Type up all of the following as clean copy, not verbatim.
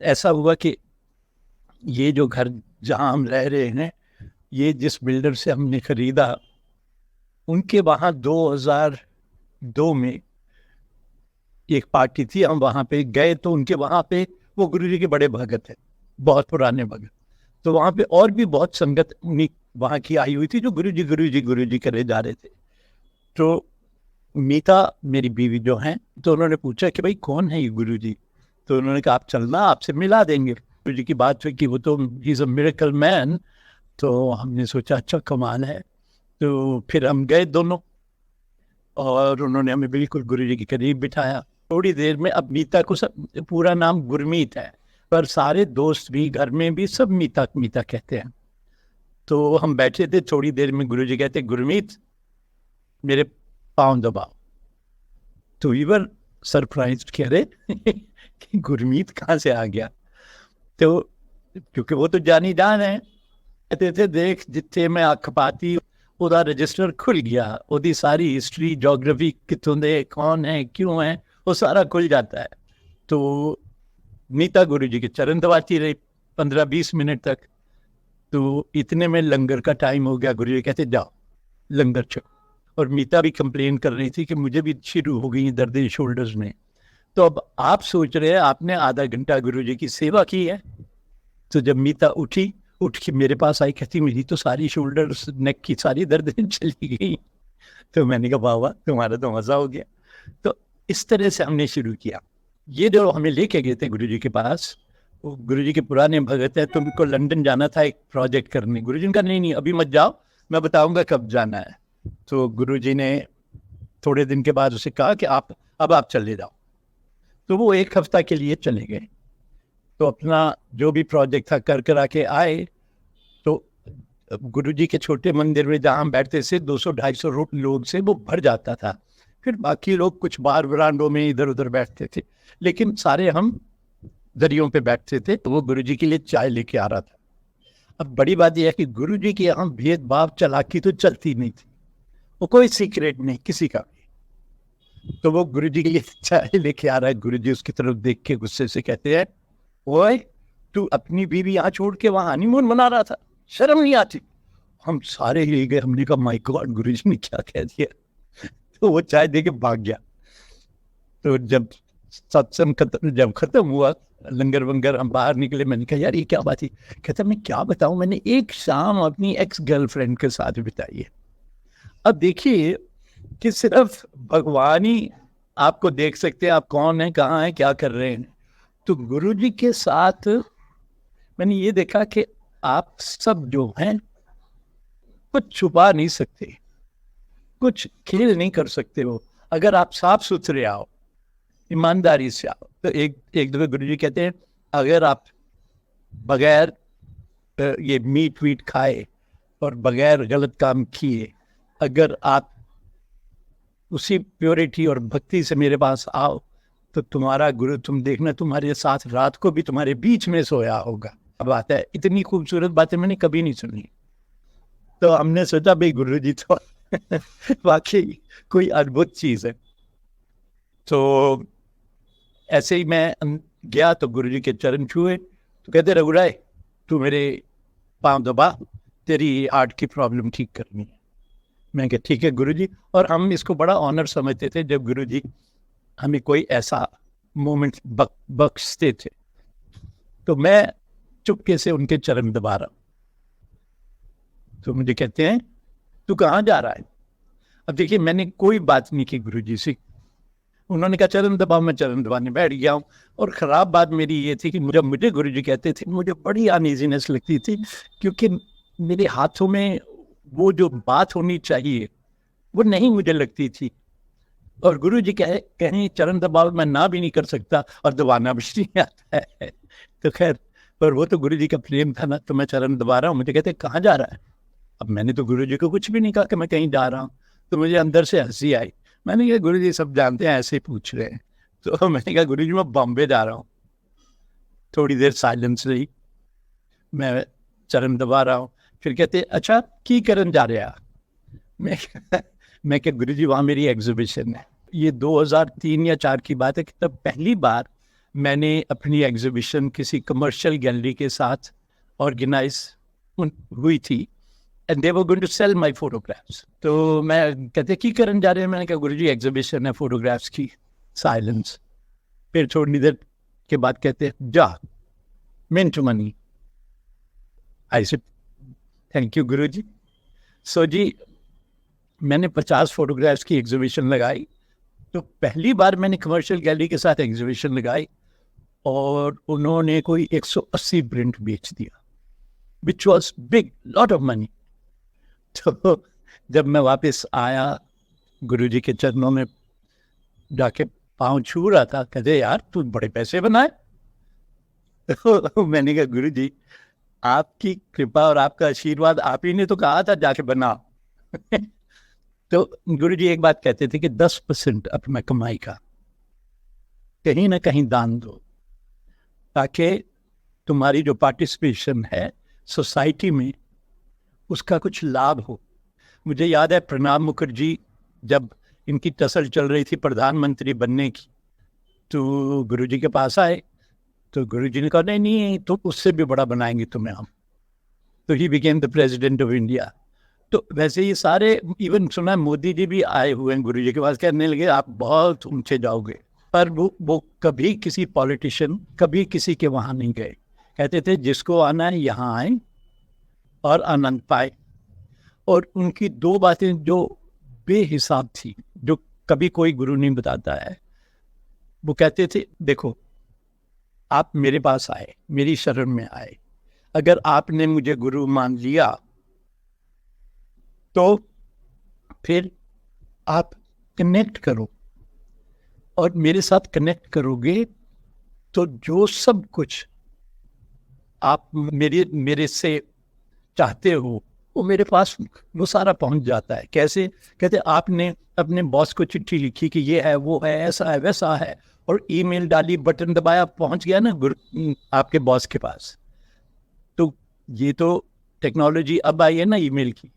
ऐसा हुआ कि ये जो घर जहाँ हम रह रहे हैं, ये जिस बिल्डर से हमने खरीदा, उनके वहाँ 2002 में एक पार्टी थी, हम वहाँ पे गए तो उनके वहाँ पे वो गुरुजी के बड़े भगत है, बहुत पुराने भगत। तो वहाँ पे और भी बहुत संगत उन्हीं वहाँ की आई हुई थी जो गुरुजी गुरुजी गुरुजी करे जा रहे थे। तो मीता मेरी बीवी जो है, तो उन्होंने पूछा कि भाई कौन है ये गुरुजी? तो उन्होंने कहा आप चलना, आपसे मिला देंगे। गुरुजी की बात हुई कि वो तो he is a miracle man. तो हमने सोचा अच्छा कमाल है। तो फिर हम गए दोनों, और उन्होंने हमें बिल्कुल गुरुजी के करीब बिठाया। थोड़ी देर में, अब मीता को सब पूरा नाम गुरमीत है, पर सारे दोस्त भी घर में भी सब मीता मीता कहते हैं। तो हम बैठे थे, थोड़ी देर में गुरुजी कहते गुरमीत मेरे पाँव दबाओ। तो वी वर सरप्राइज्ड कि अरे कि गुरमीत कहाँ से आ गया। तो क्योंकि वो तो जानी जान है, कहते थे देख जितने मैं अख पाती ਉਹਦਾ रजिस्टर खुल गया, ਉਹਦੀ सारी हिस्ट्री जोग्राफी कितों दे कौन है क्यों है वो सारा खुल जाता है। तो मीता गुरु जी के चरण दबाती रही 15-20 मिनट तक। तो इतने में लंगर का टाइम हो गया, गुरु जी कहते जाओ लंगर छको। और मीता भी कंप्लेन कर रही थी कि मुझे भी शुरू हो गई दर्द शोल्डर्स में। तो अब आप सोच रहे हैं आपने आधा घंटा गुरु जी की सेवा की है। तो जब मीता उठ के मेरे पास आई, कहती मेरी तो सारी शोल्डर्स नेक की सारी दर्दें चली गई। तो मैंने कहा वाह वाह तुम्हारा तो मजा हो गया। तो इस तरह से हमने शुरू किया। ये जो हमें लेके गए थे गुरुजी के पास, वो गुरुजी के पुराने भगत है, तुमको लंदन जाना था एक प्रोजेक्ट करने। गुरुजी ने कहा नहीं नहीं अभी मत जाओ, मैं बताऊंगा कब जाना है। तो गुरुजी ने थोड़े दिन के बाद उसे कहा कि आप चले जाओ। तो वो एक हफ्ता के लिए चले गए। तो अपना जो भी प्रोजेक्ट था कर करा के आए। तो गुरुजी के छोटे मंदिर में जहाँ हम बैठते थे 200-250 लोग से वो भर जाता था। फिर बाकी लोग कुछ बार बरांडों में इधर उधर बैठते थे, लेकिन सारे हम दरियों पे बैठते थे। तो वो गुरुजी के लिए चाय लेके आ रहा था। अब बड़ी बात यह है कि गुरुजी की यहाँ भेदभाव चालाकी तो चलती नहीं थी, वो कोई सीक्रेट नहीं किसी का भी। तो वो गुरुजी के लिए चाय लेके आ रहा है, गुरुजी उसकी तरफ देख के गुस्से से कहते हैं ओए तू अपनी बीवी यहाँ छोड़ के वहां हनीमून मना रहा था, शर्म नहीं आती? हम सारे ही गए, हमने कहा माय गॉड गुरुजी ने क्या कह दिया। तो वो चाय दे के भाग गया। तो जब सत्संग जब खत्म हुआ, लंगर वंगर हम बाहर निकले, मैंने कहा यार ये क्या बात है? कहता मैं क्या बताऊं, मैंने एक शाम अपनी एक्स गर्लफ्रेंड के साथ बिताई है। अब देखिए कि सिर्फ भगवान ही आपको देख सकते हैं आप कौन है, कहाँ है, क्या कर रहे हैं। तो गुरुजी के साथ मैंने ये देखा कि आप सब जो हैं कुछ छुपा नहीं सकते, कुछ खेल नहीं कर सकते हो। अगर आप साफ सुथरे आओ, ईमानदारी से आओ। तो एक दफे गुरुजी कहते हैं अगर आप बगैर ये मीट वीट खाए और बगैर गलत काम किए, अगर आप उसी प्योरिटी और भक्ति से मेरे पास आओ तो तुम्हारा गुरु तुम देखना तुम्हारे साथ रात को भी तुम्हारे बीच में सोया होगा। अब आता है, इतनी खूबसूरत बातें मैंने कभी नहीं सुनी। तो हमने सोचा भाई गुरु जी तो वाकई कोई अद्भुत चीज है। तो ऐसे ही मैं गया तो गुरु जी के चरण छुए। तो कहते रघुराय तू मेरे पाँव दबा, तेरी हार्ट की प्रॉब्लम ठीक करनी है। मैं कहा ठीक है गुरु जी। और हम इसको बड़ा ऑनर समझते थे जब गुरु जी हमें कोई ऐसा मोमेंट बख्शते थे। तो मैं चुपके से उनके चरण दबा रहा हूं। तो मुझे कहते हैं तू कहाँ जा रहा है? अब देखिए मैंने कोई बात नहीं की गुरुजी से। उन्होंने कहा चरण दबाओ, मैं चरण दबाने बैठ गया हूँ। और खराब बात मेरी ये थी कि मुझे गुरुजी कहते थे मुझे बड़ी अनईजीनेस लगती थी, क्योंकि मेरे हाथों में वो जो बात होनी चाहिए वो नहीं मुझे लगती थी। और गुरुजी कहें चरण दबाओ, मैं ना भी नहीं कर सकता और दबाना भी नहीं आता है। तो खैर, पर वो तो गुरुजी का प्रेम था ना, तो मैं चरण दबा रहा हूँ। मुझे कहते कहाँ जा रहा है? अब मैंने तो गुरुजी को कुछ भी नहीं कहा कि मैं कहीं जा रहा हूँ। तो मुझे अंदर से हंसी आई। मैंने कहा गुरुजी सब जानते हैं, ऐसे ही पूछ रहे हैं। तो मैंने कहा गुरुजी मैं बॉम्बे जा रहा हूँ। थोड़ी देर साइलेंस रही, मैं चरण दबा रहा हूँ। फिर कहते अच्छा की करन जा रहे? मैं क्या गुरुजी वहाँ मेरी एग्जीबिशन है। ये 2003 या 2004 की बात है कि तब पहली बार मैंने अपनी एग्जीबिशन किसी कमर्शियल गैलरी के साथ ऑर्गेनाइज हुई थी, and they were going to sell my photographs. तो मैं कहते की करन जा रहे हैं, मैंने कहा गुरुजी एग्जीबिशन है फोटोग्राफ्स की। साइलेंस। फिर थोड़ी देर के बाद कहते जा mint money. I said thank you guruji. So जी मैंने 50 फोटोग्राफ्स की एग्जीबिशन लगाई। तो पहली बार मैंने कमर्शियल गैलरी के साथ एग्जीबिशन लगाई और उन्होंने कोई 180 प्रिंट बेच दिया, which was big lot of money. तो जब मैं वापस आया गुरुजी के चरणों में जाके पाँव छू रहा था, कहते यार तू बड़े पैसे बनाए। तो मैंने कहा गुरुजी आपकी कृपा और आपका आशीर्वाद, आप ही ने तो कहा था जाके बना। तो गुरुजी एक बात कहते थे कि 10% अपना कमाई का कहीं ना कहीं दान दो, ताकि तुम्हारी जो पार्टिसिपेशन है सोसाइटी में उसका कुछ लाभ हो। मुझे याद है प्रणब मुखर्जी जब इनकी टसल चल रही थी प्रधानमंत्री बनने की, तो गुरुजी के पास आए, तो गुरुजी ने कहा नहीं नहीं तो उससे भी बड़ा बनाएंगे तुम्हें हम। तो he became the president of India. तो वैसे ही सारे, इवन सुना मोदी जी भी आए हुए हैं गुरुजी के पास, कहने लगे आप बहुत ऊंचे जाओगे। पर वो कभी किसी पॉलिटिशियन कभी किसी के वहां नहीं गए। कहते थे जिसको आना है यहाँ आए और आनंद पाए। और उनकी दो बातें जो बेहिसाब थी, जो कभी कोई गुरु नहीं बताता है, वो कहते थे देखो आप मेरे पास आए, मेरी शरण में आए, अगर आपने मुझे गुरु मान लिया तो फिर आप कनेक्ट करो, और मेरे साथ कनेक्ट करोगे तो जो सब कुछ आप मेरे से चाहते हो वो मेरे पास वो सारा पहुंच जाता है। कैसे? कहते आपने अपने बॉस को चिट्ठी लिखी कि ये है वो है ऐसा है वैसा है, और ईमेल डाली, बटन दबाया, पहुंच गया ना आपके बॉस के पास। तो ये तो टेक्नोलॉजी अब आई है ना ईमेल की,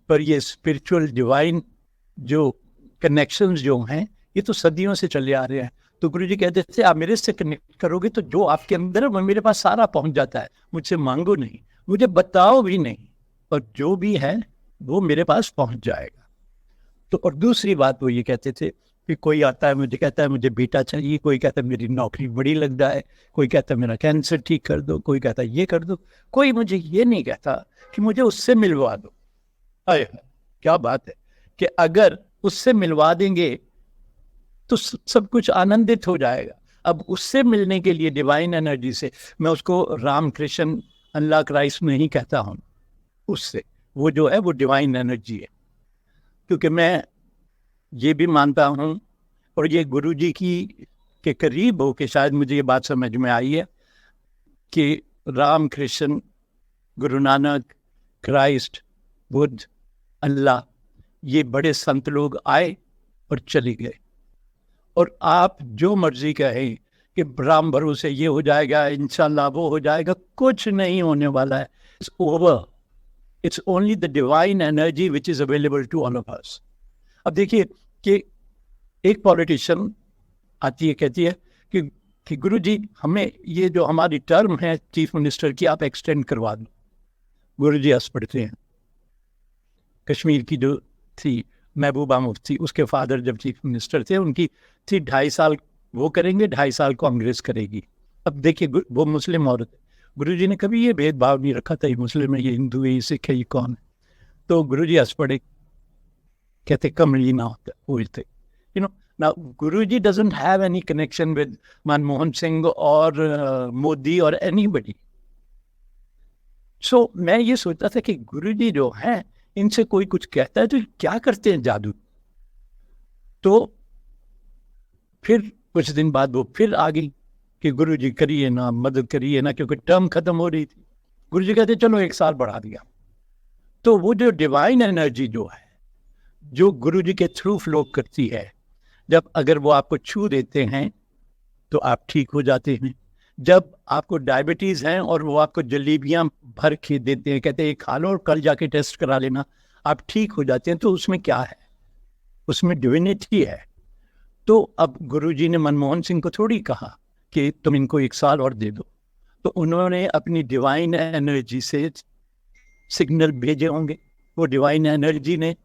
पर ये स्पिरिचुअल डिवाइन जो कनेक्शंस जो हैं ये तो सदियों से चले आ रहे हैं। तो गुरुजी कहते थे आप मेरे से कनेक्ट करोगे तो जो आपके अंदर है वो मेरे पास सारा पहुंच जाता है। मुझसे मांगो नहीं, मुझे बताओ भी नहीं, और जो भी है वो मेरे पास पहुंच जाएगा। तो और दूसरी बात वो ये कहते थे कि कोई आता है मुझे कहता है मुझे बेटा चाहिए, कोई कहता है मेरी नौकरी बड़ी लग जाए, कोई कहता है मेरा कैंसर ठीक कर दो, कोई कहता है ये कर दो, कोई मुझे ये नहीं कहता कि मुझे उससे मिलवा दो। अरे क्या बात है कि अगर उससे मिलवा देंगे तो सब कुछ आनंदित हो जाएगा। अब उससे मिलने के लिए डिवाइन एनर्जी से, मैं उसको राम कृष्ण अल्लाह क्राइस्ट नहीं कहता हूँ, उससे वो जो है वो डिवाइन एनर्जी है। क्योंकि मैं ये भी मानता हूँ और ये गुरुजी की के करीब हो के शायद मुझे ये बात समझ में आई है कि राम कृष्ण, गुरु नानक, क्राइस्ट, बुद्ध, अल्लाह, ये बड़े संत लोग आए और चले गए, और आप जो मर्जी कहें कि राम भरोसे ये हो जाएगा इंशाल्लाह वो हो जाएगा, कुछ नहीं होने वाला है। It's over. It's only the divine energy which is available to all of us. अब देखिए कि एक पॉलिटिशियन आती है कहती है कि गुरुजी हमें ये जो हमारी टर्म है चीफ मिनिस्टर की आप एक्सटेंड करवा दो। गुरुजी हंस पड़ते हैं। कश्मीर की जो थी महबूबा मुफ्ती, उसके फादर जब चीफ मिनिस्टर थे, उनकी थी 2.5 साल वो करेंगे, 2.5 साल कांग्रेस करेगी। अब देखिए वो मुस्लिम औरत है, गुरुजी ने कभी ये भेदभाव नहीं रखा था ये मुस्लिम है, ये हिंदू है, ये सिख है, ये कौन है। तो गुरुजी हंस पड़े, कहते कमली ना होता बोलते, you know. Now Guruji doesn't have any connection with Manmohan Singh और मोदी और एनीबडी। सो मैं ये सोचता था कि गुरुजी जो हैं इनसे कोई कुछ कहता है तो क्या करते हैं जादू। तो फिर कुछ दिन बाद वो फिर आ गई कि गुरुजी करिए ना, मदद करिए ना, क्योंकि टर्म खत्म हो रही थी। गुरुजी कहते चलो 1 साल बढ़ा दिया। तो वो जो डिवाइन एनर्जी जो है, जो गुरुजी के थ्रू फ्लो करती है, जब अगर वो आपको छू देते हैं तो आप ठीक हो जाते हैं। जब आपको डायबिटीज है और वो आपको जलेबियां भर के देते हैं, कहते हैं खा लो और कल जाके टेस्ट करा लेना, आप ठीक हो जाते हैं, तो उसमें क्या है? उसमें डिविनिटी है। तो अब गुरुजी ने मनमोहन सिंह को थोड़ी कहा कि तुम इनको 1 साल और दे दो। तो उन्होंने अपनी डिवाइन एनर्जी से सिग्नल भेजे होंगे, वो डिवाइन एनर्जी ने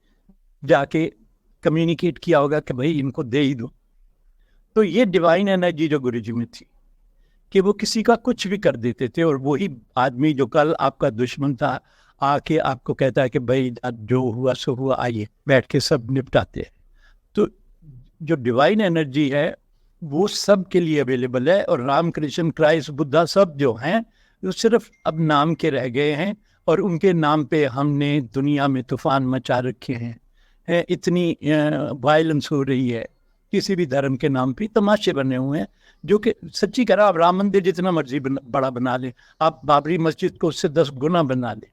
जाके कम्युनिकेट किया होगा कि भाई इनको दे ही दो। तो ये डिवाइन एनर्जी जो गुरुजी में थी कि वो किसी का कुछ भी कर देते थे, और वही आदमी जो कल आपका दुश्मन था आके आपको कहता है कि भाई जो हुआ सो हुआ, आइए बैठ के सब निपटाते हैं। तो जो डिवाइन एनर्जी है वो सब के लिए अवेलेबल है, और रामकृष्ण, क्राइस्ट, बुद्धा सब जो हैं वो सिर्फ अब नाम के रह गए हैं, और उनके नाम पे हमने दुनिया में तूफान मचा रखे हैं। इतनी वायलेंस हो रही है, किसी भी धर्म के नाम पे तमाशे बने हुए हैं, जो कि सच्ची कह रहा, आप राम मंदिर जितना मर्जी बड़ा बना ले, आप बाबरी मस्जिद को उससे 10 गुना बना ले,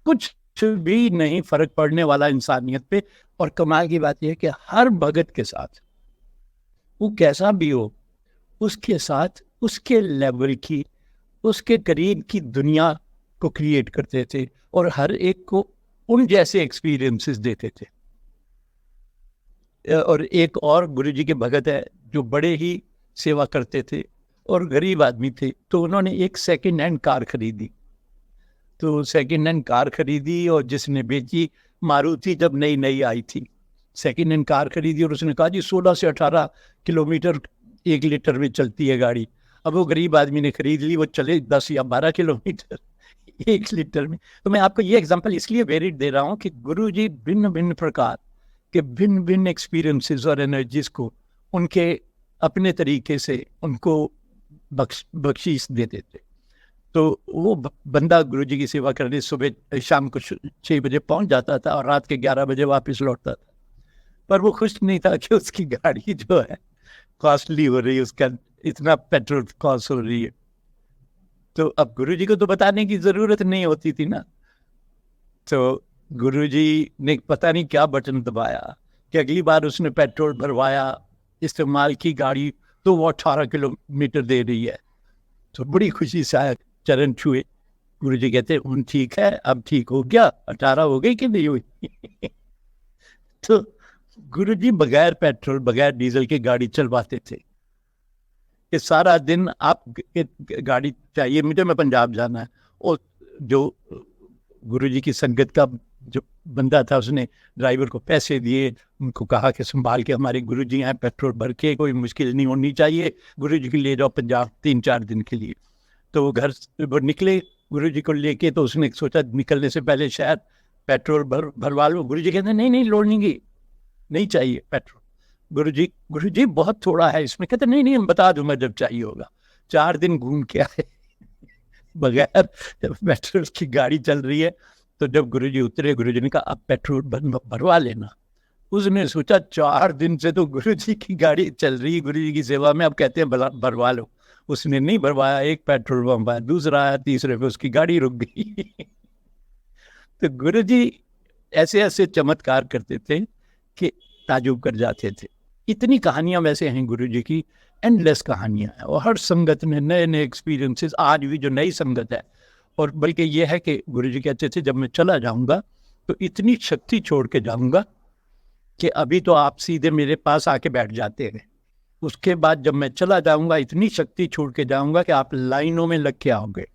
कुछ भी नहीं फर्क पड़ने वाला इंसानियत पे। और कमाल की बात यह है कि हर भगत के साथ, वो कैसा भी हो, उसके साथ उसके लेवल की, उसके करीब की दुनिया को क्रिएट करते थे, और हर एक को उन जैसे एक्सपीरियंसेस देते थे। और एक और गुरुजी के भगत है जो बड़े ही सेवा करते थे और गरीब आदमी थे, तो उन्होंने एक सेकंड हैंड कार खरीदी। तो सेकंड हैंड कार खरीदी, और जिसने बेची, मारुति जब नई नई आई थी, सेकंड हैंड कार खरीदी, और उसने कहा जी 16 से 18 किलोमीटर 1 लीटर में चलती है गाड़ी। अब वो गरीब आदमी ने खरीद ली, वो चले 10 या 12 किलोमीटर 1 लीटर में। तो मैं आपको ये एग्जांपल इसलिए वेरिड दे रहा हूँ कि गुरुजी भिन्न भिन्न प्रकार के भिन्न भिन्न एक्सपीरियंसेस और एनर्जीज को उनके अपने तरीके से उनको बख्शीश देते थे। तो वो बंदा गुरुजी की सेवा करने सुबह शाम को 6 बजे पहुंच जाता था और रात के 11 बजे वापस लौटता था, पर वो खुश नहीं था कि उसकी गाड़ी जो है कॉस्टली हो रही है, उसका इतना पेट्रोल कॉस्ट हो रही है। तो अब गुरुजी को तो बताने की जरूरत नहीं होती थी ना। तो गुरुजी ने पता नहीं क्या बटन दबाया कि अगली बार उसने पेट्रोल भरवाया, इस्तेमाल की गाड़ी, तो वो 18 किलोमीटर दे रही है। तो बड़ी खुशी से आया, चरण छुए। गुरुजी कहते उन ठीक है, अब ठीक हो गया, 18 हो गई कि नहीं हुई? तो गुरुजी बगैर पेट्रोल बगैर डीजल की गाड़ी चलवाते थे कि सारा दिन आप गाड़ी चाहिए मुझे, मैं पंजाब जाना है। और जो गुरुजी की संगत का जो बंदा था उसने ड्राइवर को पैसे दिए, उनको कहा कि संभाल के हमारे गुरुजी हैं, पेट्रोल भर के, कोई मुश्किल नहीं होनी चाहिए, गुरुजी को ले जाओ पंजाब 3-4 दिन के लिए। तो वो घर वो निकले गुरुजी को लेके, तो उसने सोचा निकलने से पहले शायद पेट्रोल भरवा लो। गुरुजी कहते नहीं नहीं, लोड नहीं चाहिए पेट्रोल। गुरुजी बहुत थोड़ा है इसमें। कहते नहीं नहीं, बता दूं मैं जब चाहिए होगा। 4 दिन घूम के आए बगैर पेट्रोल की गाड़ी चल रही है। तो जब गुरुजी उतरे, गुरुजी ने कहा अब पेट्रोल भरवा लेना। उसने सोचा 4 दिन से तो गुरुजी की गाड़ी चल रही है गुरुजी की सेवा में, अब कहते हैं भरवा लो। उसने नहीं भरवाया, एक पेट्रोल पंप आया, दूसरा आया, तीसरे पे उसकी गाड़ी रुक गई। तो गुरुजी ऐसे ऐसे चमत्कार करते थे कि ताजुब कर जाते थे। इतनी कहानियां वैसे हैं गुरुजी की, एंडलेस कहानियां हैं, और हर संगत में नए नए एक्सपीरियंसेस। आज भी जो नई संगत है, और बल्कि ये है कि गुरुजी कहते थे जब मैं चला जाऊंगा तो इतनी शक्ति छोड़ के जाऊंगा कि अभी तो आप सीधे मेरे पास आके बैठ जाते हैं, उसके बाद जब मैं चला जाऊंगा इतनी शक्ति छोड़ के जाऊंगा कि आप लाइनों में लग के आओगे।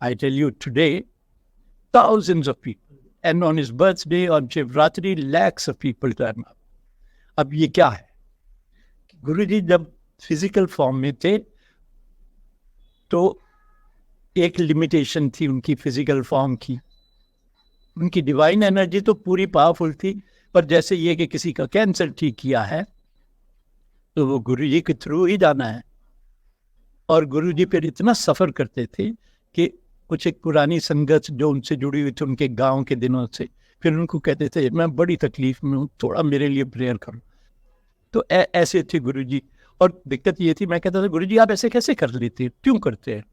I tell you today thousands of people, and on his birthday on Shivratri lakhs of people turn up. अब ये क्या है? गुरुजी जब फिजिकल फॉर्म में थे तो एक लिमिटेशन थी उनकी फिजिकल फॉर्म की। उनकी डिवाइन एनर्जी तो पूरी पावरफुल थी, पर जैसे ये कि किसी का कैंसर ठीक किया है तो वो गुरुजी के थ्रू ही जाना है। और गुरुजी फिर इतना सफर करते थे कि कुछ एक पुरानी संगत जो उनसे जुड़ी हुई थी उनके गांव के दिनों से, फिर उनको कहते थे मैं बड़ी तकलीफ में हूँ, थोड़ा मेरे लिए प्रेयर करो। तो ऐसे थे गुरुजी। और दिक्कत ये थी, मैं कहता था गुरुजी आप ऐसे कैसे कर लेते, क्यों करते हैं?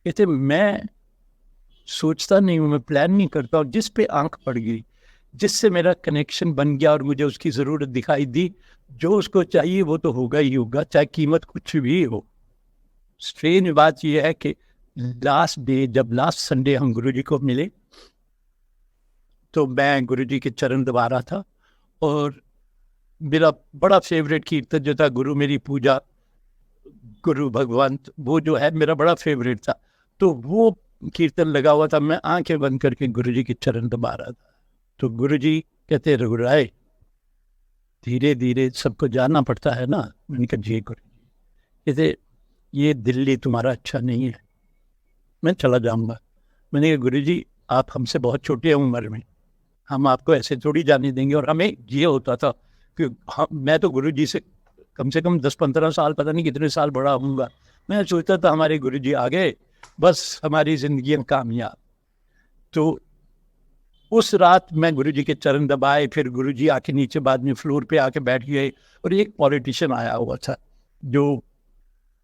कहते मैं सोचता नहीं हूँ, मैं प्लान नहीं करता, और जिस पे आंख पड़ गई, जिससे मेरा कनेक्शन बन गया और मुझे उसकी ज़रूरत दिखाई दी, जो उसको चाहिए वो तो होगा ही होगा, चाहे कीमत कुछ भी हो। स्ट्रेंज बात यह है कि लास्ट डे, जब लास्ट संडे हम गुरुजी को मिले, तो मैं गुरुजी के चरण दबा रहा था, और मेरा बड़ा फेवरेट कीर्तन जो था गुरु मेरी पूजा, गुरु भगवंत, वो जो है मेरा बड़ा फेवरेट था। तो वो कीर्तन लगा हुआ था, मैं आंखें बंद करके गुरु जी के चरण दबा रहा था। तो गुरु जी कहते, रघुराय धीरे धीरे सबको जाना पड़ता है ना। मैंने कहा जी गुरु जी। कहते ये दिल्ली तुम्हारा अच्छा नहीं है, मैं चला जाऊंगा। मैंने कहा गुरु जी आप हमसे बहुत छोटे हैं उम्र में, हम आपको ऐसे थोड़ी जाने देंगे। और हमें ये होता था कि मैं तो गुरु जी से कम 10-15 साल, पता नहीं कितने साल बड़ा होऊंगा। मैं सोचता था हमारे गुरु जी आ गए, बस हमारी जिंदगी कामयाब। तो उस रात मैं गुरु जी के चरण दबाए, फिर गुरु जी आके नीचे बाद में फ्लोर पे आके बैठ गए। और एक पॉलिटिशियन आया हुआ था जो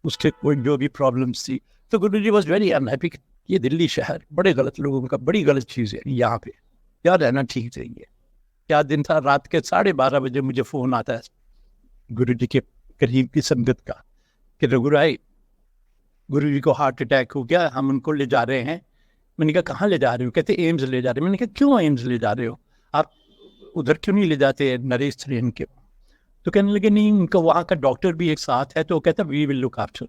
उसके कोई जो भी प्रॉब्लम्स थी, तो गुरु जी वॉज वेरी अनहैप्पी। ये दिल्ली शहर बड़े गलत लोगों का, बड़ी गलत चीज़ है, यहाँ पे क्या रहना ठीक नहीं है। क्या दिन था, रात के 12:30 मुझे फ़ोन आता है गुरु जी के करीब की संगत का कि रघुराय गुरु जी को हार्ट अटैक हो गया, हम उनको ले जा रहे हैं। मैंने कहा कहाँ ले जा रहे हो? कहते एम्स ले जा रहे हो। मैंने कहा क्यों एम्स ले जा रहे हो, आप उधर क्यों नहीं ले जाते नरेश त्रेन के? तो कहने लगे नहीं, उनका वहाँ का डॉक्टर भी एक साथ है। तो वो कहता वी विल लुक आफ्टर,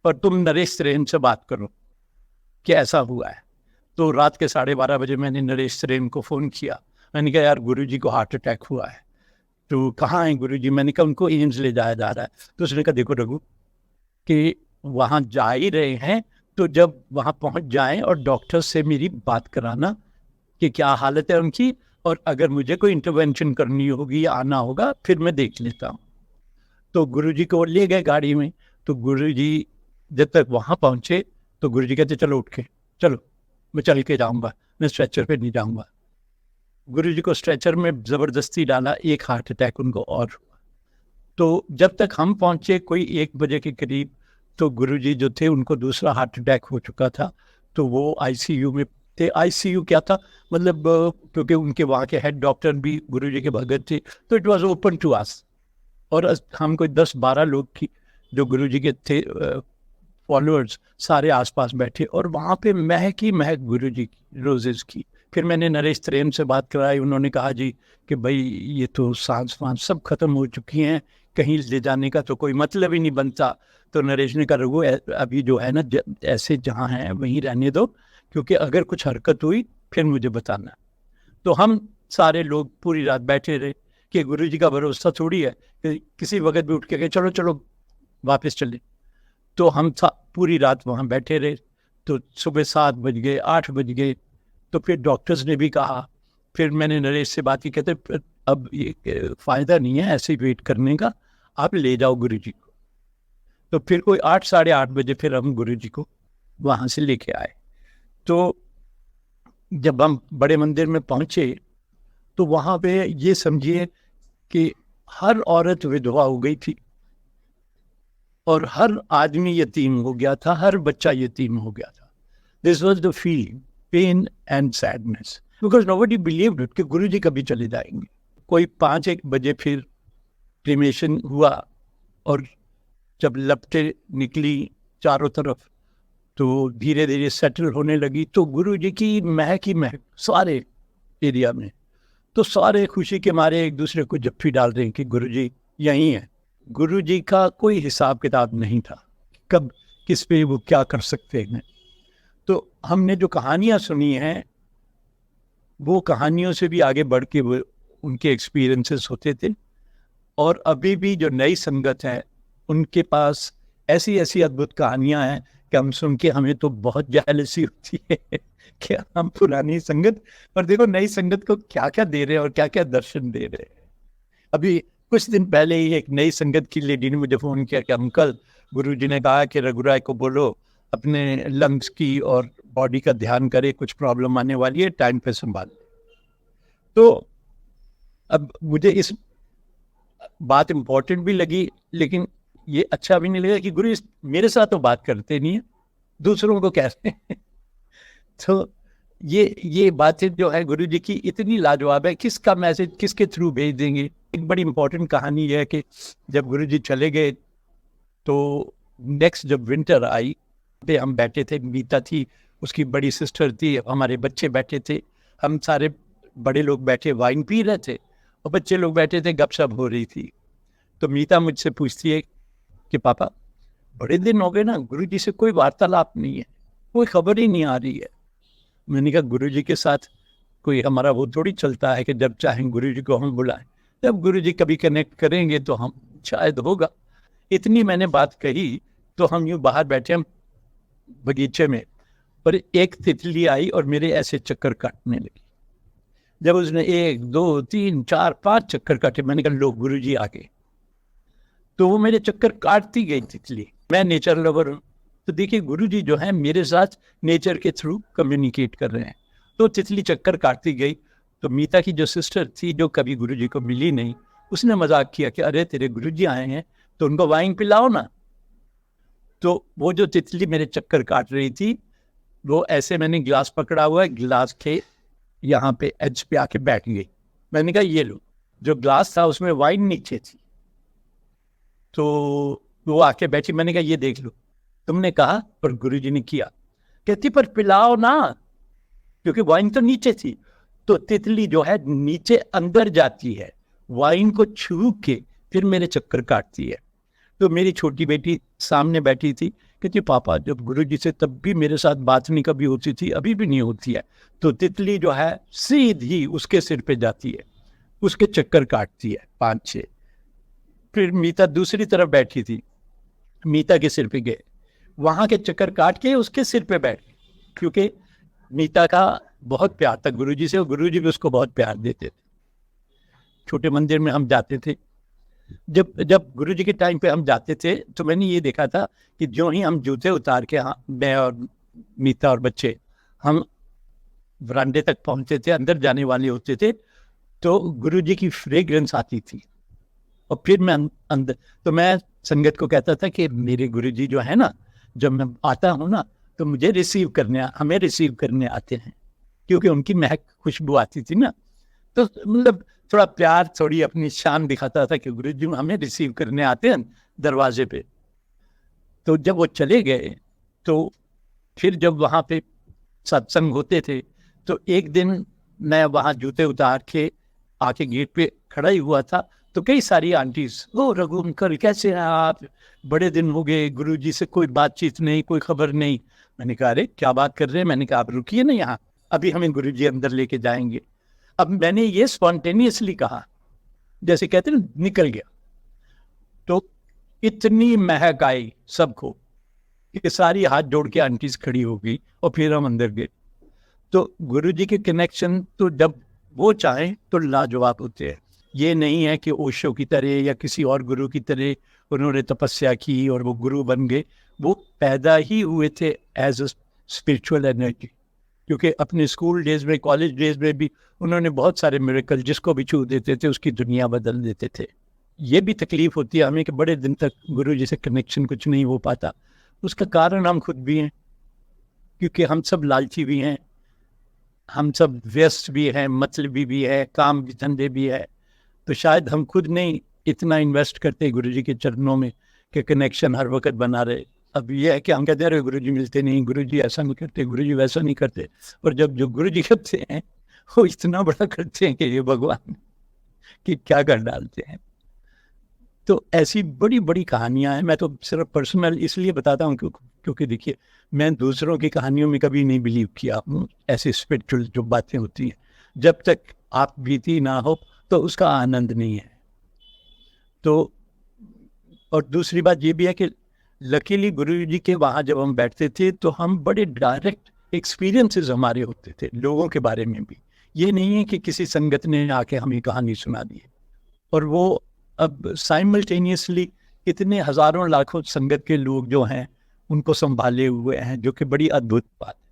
पर तुम नरेश त्रेन से बात करो कि ऐसा हुआ है। तो रात के 12:30 मैंने नरेश त्रेन को फ़ोन किया। मैंने कहा यार गुरु जी को हार्ट अटैक हुआ है, तो कहाँ हैं गुरु जी? मैंने कहा उनको एम्स ले जाया जा रहा है। तो उसने कहा देखो रघु कि वहाँ जा ही रहे हैं, तो जब वहाँ पहुँच जाएं और डॉक्टर से मेरी बात कराना कि क्या हालत है उनकी, और अगर मुझे कोई इंटरवेंशन करनी होगी या आना होगा फिर मैं देख लेता हूँ। तो गुरु जी को ले गए गाड़ी में। तो गुरु जी जब तक वहाँ पहुँचे तो गुरु जी कहते चलो उठ के चलो, मैं चल के जाऊँगा, मैं स्ट्रेचर पे नहीं जाऊँगा। गुरु जी को स्ट्रेचर में ज़बरदस्ती डाला, एक हार्ट अटैक उनको और हुआ। तो जब तक हम पहुँचे कोई 1 बजे के करीब, तो गुरु जी जो थे उनको दूसरा हार्ट अटैक हो चुका था। तो वो आईसीयू में थे। आईसीयू क्या था, मतलब क्योंकि उनके वहाँ के हेड डॉक्टर भी गुरु जी के भगत थे, तो it was open to us. और हम कोई 10-12 लोग की जो गुरु जी के थे फॉलोअर्स, सारे आसपास बैठे, और वहाँ पे महक ही महक गुरु जी की, रोजेस की। फिर मैंने नरेश त्रेन से बात कराई, उन्होंने कहा जी कि भाई ये तो सांस वांस सब खत्म हो चुकी हैं, कहीं ले जाने का तो कोई मतलब ही नहीं बनता। तो नरेश ने कहा रघु अभी जो है ना ऐसे जहाँ हैं वहीं रहने दो, क्योंकि अगर कुछ हरकत हुई फिर मुझे बताना। तो हम सारे लोग पूरी रात बैठे रहे कि गुरु जी का भरोसा थोड़ी है कि किसी वक्त भी उठ के कहे चलो चलो वापस चले। तो हम पूरी रात वहाँ बैठे रहे। तो सुबह 7 बज गए, 8 बज गए। तो फिर डॉक्टर्स ने भी कहा, फिर मैंने नरेश से बात की, कहते अब ये फ़ायदा नहीं है ऐसे वेट करने का, आप ले जाओ गुरु जी को। तो फिर कोई 8-8:30 बजे फिर हम गुरु जी को वहाँ से लेके आए। तो जब हम बड़े मंदिर में पहुँचे तो वहाँ पे ये समझिए कि हर औरत विधवा हो गई थी और हर आदमी यतीम हो गया था, हर बच्चा यतीम हो गया था। This was the feeling, pain and sadness, because nobody believed it कि गुरु जी कभी चले जाएंगे। कोई 5-1 बजे फिर क्रिमेशन हुआ, और जब लपटें निकली चारों तरफ तो धीरे धीरे सेटल होने लगी। तो गुरु जी की महक ही महक सारे एरिया में। तो सारे खुशी के मारे एक दूसरे को जप्फी डाल रहे हैं कि गुरु जी यहीं है। गुरु जी का कोई हिसाब किताब नहीं था, कब किस पे वो क्या कर सकते हैं। तो हमने जो कहानियाँ सुनी हैं वो कहानियों से भी आगे बढ़ के वो उनके एक्सपीरियंसेस होते थे। और अभी भी जो नई संगत है उनके पास ऐसी ऐसी अद्भुत कहानियाँ हैं कि हम सुन के हमें तो बहुत जेलसी होती है कि हम पुरानी संगत और देखो नई संगत को क्या क्या दे रहे हैं और क्या क्या दर्शन दे रहे हैं। अभी कुछ दिन पहले ही एक नई संगत की लेडी ने मुझे फ़ोन किया कि अंकल गुरुजी ने कहा कि रघुराय को बोलो अपने लंग्स की और बॉडी का ध्यान करे, कुछ प्रॉब्लम आने वाली है, टाइम पे संभाल। तो अब मुझे इस बात इम्पोर्टेंट भी लगी, लेकिन ये अच्छा भी नहीं लगा कि गुरु मेरे साथ तो बात करते नहीं है, दूसरों को कैसे तो ये बातें जो है गुरु जी की इतनी लाजवाब है, किसका मैसेज किसके थ्रू भेज देंगे। एक बड़ी इंपॉर्टेंट कहानी है कि जब गुरु जी चले गए तो नेक्स्ट जब विंटर आई पे हम बैठे थे, मीता थी, उसकी बड़ी सिस्टर थी, हमारे बच्चे बैठे थे, हम सारे बड़े लोग बैठे वाइन पी रहे थे और बच्चे लोग बैठे थे, गपशप हो रही थी। तो मीता मुझसे पूछती है कि पापा बड़े दिन हो गए ना, गुरुजी से कोई वार्तालाप नहीं है, कोई खबर ही नहीं आ रही है। मैंने कहा गुरुजी के साथ कोई हमारा वो थोड़ी चलता है कि जब चाहें गुरुजी को हम बुलाएं, जब गुरुजी कभी कनेक्ट करेंगे तो हम शायद होगा। इतनी मैंने बात कही तो हम यूं बाहर बैठे हम बगीचे में, पर एक तितली आई और मेरे ऐसे चक्कर काटने लगी। जब उसने 1 2 3 4 5 चक्कर काटे, मैंने कहा लो गुरुजी आ गए। तो वो मेरे चक्कर काटती गई तितली। मैं नेचर लवर हूँ, तो देखिए गुरुजी जो है मेरे साथ नेचर के थ्रू कम्युनिकेट कर रहे हैं। तो तितली चक्कर काटती गई। तो मीता की जो सिस्टर थी, जो कभी गुरुजी को मिली नहीं, उसने मजाक किया कि अरे तेरे गुरुजी आए हैं तो उनको वाइन पिलाओ ना। तो वो जो तितली मेरे चक्कर काट रही थी, वो ऐसे, मैंने गिलास पकड़ा हुआ है, गिलास के यहाँ पे एज पे आके बैठ गई। मैंने कहा ये लो, जो ग्लास था उसमें वाइन नीचे थी। तो वो आके बैठी, मैंने कहा ये देख लो, तुमने कहा और गुरुजी ने किया। कहती पर पिलाओ ना, क्योंकि वाइन तो नीचे थी। तो तितली जो है नीचे अंदर जाती है, वाइन को छू के फिर मेरे चक्कर काटती है। तो मेरी छोटी बेटी सामने बैठी थी, कहती पापा जब गुरुजी से तब भी मेरे साथ बात नहीं कभी होती थी, अभी भी नहीं होती है। तो तितली जो है सीधी उसके सिर पे जाती है, उसके चक्कर काटती है 5-6। फिर मीता दूसरी तरफ बैठी थी, मीता के सिर पे गए, वहां के चक्कर काट के उसके सिर पे बैठ गए, क्योंकि मीता का बहुत प्यार था गुरुजी से और गुरुजी भी उसको बहुत प्यार देते थे। छोटे मंदिर में हम जाते थे, जब जब गुरुजी के टाइम पे हम जाते थे तो मैंने ये देखा था कि जो ही हम जूते उतार के, हाँ मैं और मीता और बच्चे, हम वरांडे तक पहुंचते थे, अंदर जाने वाले होते थे, तो गुरुजी की फ्रेग्रेंस आती थी। और फिर मैं अंदर, तो मैं संगत को कहता था कि मेरे गुरुजी जो है ना, जब मैं आता हूँ ना तो मुझे रिसीव करने, हमें रिसीव करने आते हैं, क्योंकि उनकी महक खुशबू आती थी ना। तो मतलब थोड़ा प्यार, थोड़ी अपनी शान दिखाता था कि गुरुजी हमें रिसीव करने आते हैं दरवाजे पे। तो जब वो चले गए, तो फिर जब वहाँ पे सत्संग होते थे, तो एक दिन मैं वहाँ जूते उतार के आके गेट पे खड़ा ही हुआ था, तो कई सारी आंटीज, ओ रघु अंकल कैसे हैं आप, बड़े दिन हो गए, गुरुजी से कोई बातचीत नहीं, कोई खबर नहीं। मैंने कहा अरे क्या बात कर रहे हैं, मैंने कहा आप रुकिए ना यहाँ, अभी हमें गुरुजी अंदर लेके जाएंगे। अब मैंने ये स्पॉन्टेनियसली कहा, जैसे कहते हैं निकल गया, तो इतनी महक आई सबको कि सारी हाथ जोड़ के आंटीज खड़ी हो गई और फिर हम अंदर गए। तो गुरुजी के कनेक्शन तो जब वो चाहें तो लाजवाब होते हैं। ये नहीं है कि ओशो की तरह या किसी और गुरु की तरह उन्होंने तपस्या की और वो गुरु बन गए, वो पैदा ही हुए थे एज अ स्पिरिचुअल एनर्जी। क्योंकि अपने स्कूल डेज में, कॉलेज डेज में भी उन्होंने बहुत सारे मिरेकल, जिसको भी छू देते थे उसकी दुनिया बदल देते थे। ये भी तकलीफ होती है हमें कि बड़े दिन तक गुरु जी से कनेक्शन कुछ नहीं हो पाता। उसका कारण हम खुद भी हैं, क्योंकि हम सब लालची भी हैं, हम सब व्यस्त भी हैं, मतलबी भी है, काम भी, धंधे भी है। तो शायद हम खुद नहीं इतना इन्वेस्ट करते गुरु जी के चरणों में कि कनेक्शन हर वक्त बना रहे। अब ये है कि हम कहते हैं गुरु जी मिलते नहीं, गुरु जी ऐसा नहीं करते, गुरु जी वैसा नहीं करते, और जब जो गुरु जी करते हैं वो इतना बड़ा करते हैं कि ये भगवान कि क्या कर डालते हैं। तो ऐसी बड़ी बड़ी कहानियां हैं। मैं तो सिर्फ पर्सनल इसलिए बताता हूँ क्योंकि देखिए, मैं दूसरों की कहानियों में कभी नहीं बिलीव किया। ऐसी स्पिरिचुअल जो बातें होती हैं, जब तक आप बीती ना हो तो उसका आनंद नहीं है। तो और दूसरी बात ये भी है कि लकीली गुरु जी के वहाँ जब हम बैठते थे तो हम बड़े डायरेक्ट एक्सपीरियंसेस हमारे होते थे लोगों के बारे में भी। ये नहीं है कि किसी संगत ने आके हमें कहानी सुना दी है। और वो अब साइमल्टेनियसली इतने हजारों लाखों संगत के लोग जो हैं उनको संभाले हुए हैं, जो कि बड़ी अद्भुत बात है।